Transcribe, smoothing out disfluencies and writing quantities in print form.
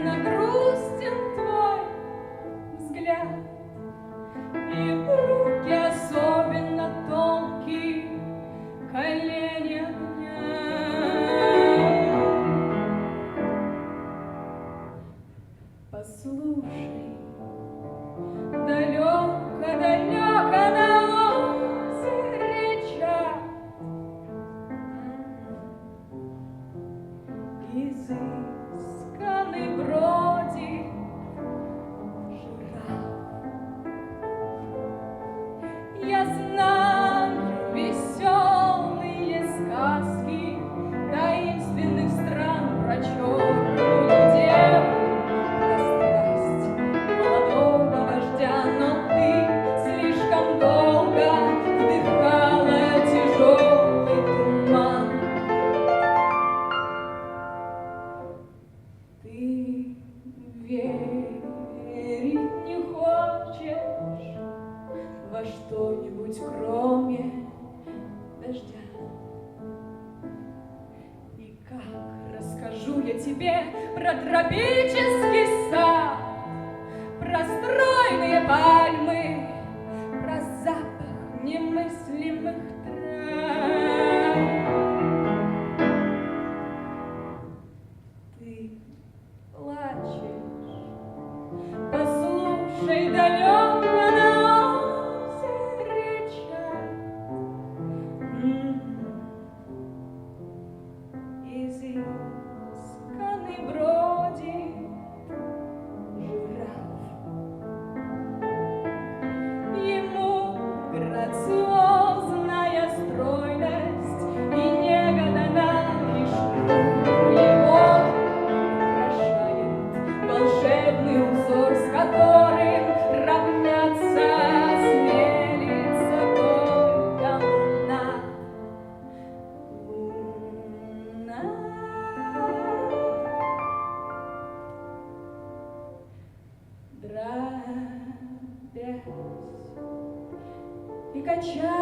особенно грустен твой взгляд, и руки особенно тонкие, колени огня. Послушай, далеко-далеко на озере чат изысканный бродит жираф. Я знаю веселые сказки таинственных стран про черную деву, про страсть молодого вождя, но ты слишком долго вдыхала тяжелый туман. Ты верить не хочешь во что-нибудь, кроме дождя. И как расскажу я тебе про тропический сад, про стройные пальмы, про запах немыслимых трав. Ты плачешь, послушай, далеко на озере чат изысканный бродит жираф. Ему грациозная стройность и нега дана лишь его украшает волшебный узор, с которым равняться осмелится только луна. Луна. Дробясь и качаясь,